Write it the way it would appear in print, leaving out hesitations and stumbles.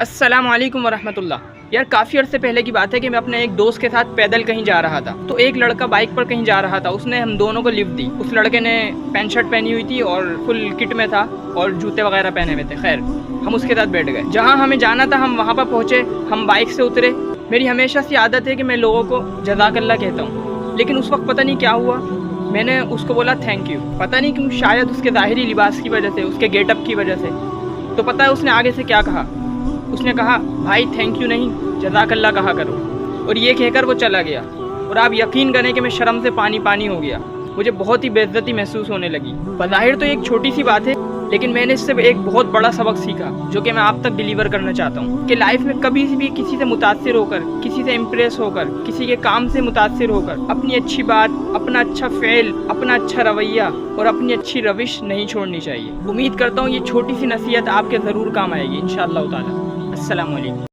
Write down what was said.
السلام علیکم ورحمۃ اللہ۔ یار کافی عرصے پہلے کی بات ہے کہ میں اپنے ایک دوست کے ساتھ پیدل کہیں جا رہا تھا، تو ایک لڑکا بائک پر کہیں جا رہا تھا، اس نے ہم دونوں کو لفٹ دی۔ اس لڑکے نے پینٹ شرٹ پہنی ہوئی تھی اور فل کٹ میں تھا اور جوتے وغیرہ پہنے ہوئے تھے۔ خیر ہم اس کے ساتھ بیٹھ گئے، جہاں ہمیں جانا تھا ہم وہاں پر پہنچے، ہم بائک سے اترے۔ میری ہمیشہ سے عادت ہے کہ میں لوگوں کو جزاک اللہ کہتا ہوں، لیکن اس وقت پتہ نہیں کیا ہوا، میں نے اس کو بولا تھینک یو۔ پتہ نہیں کیوں، شاید اس کے ظاہری لباس کی وجہ سے، اس کے گیٹ اپ کی وجہ سے۔ تو پتہ ہے اس نے آگے سے کیا کہا؟ اس نے کہا بھائی تھینک یو نہیں، جزاک اللہ کہا کرو، اور یہ کہہ کر وہ چلا گیا۔ اور آپ یقین کریں کہ میں شرم سے پانی پانی ہو گیا، مجھے بہت ہی بے عزتی محسوس ہونے لگی۔ بظاہر تو ایک چھوٹی سی بات ہے، لیکن میں نے اس سے ایک بہت بڑا سبق سیکھا جو کہ میں آپ تک ڈیلیور کرنا چاہتا ہوں کہ لائف میں کبھی بھی کسی سے متاثر ہو کر، کسی سے امپریس ہو کر، کسی کے کام سے متاثر ہو کر اپنی اچھی بات، اپنا اچھا فعل، اپنا اچھا رویہ اور اپنی اچھی روش نہیں چھوڑنی چاہیے۔ امید کرتا ہوں یہ چھوٹی سی نصیحت آپ کے ضرور کام آئے گی انشاءاللہ تعالی۔ السلام علیکم۔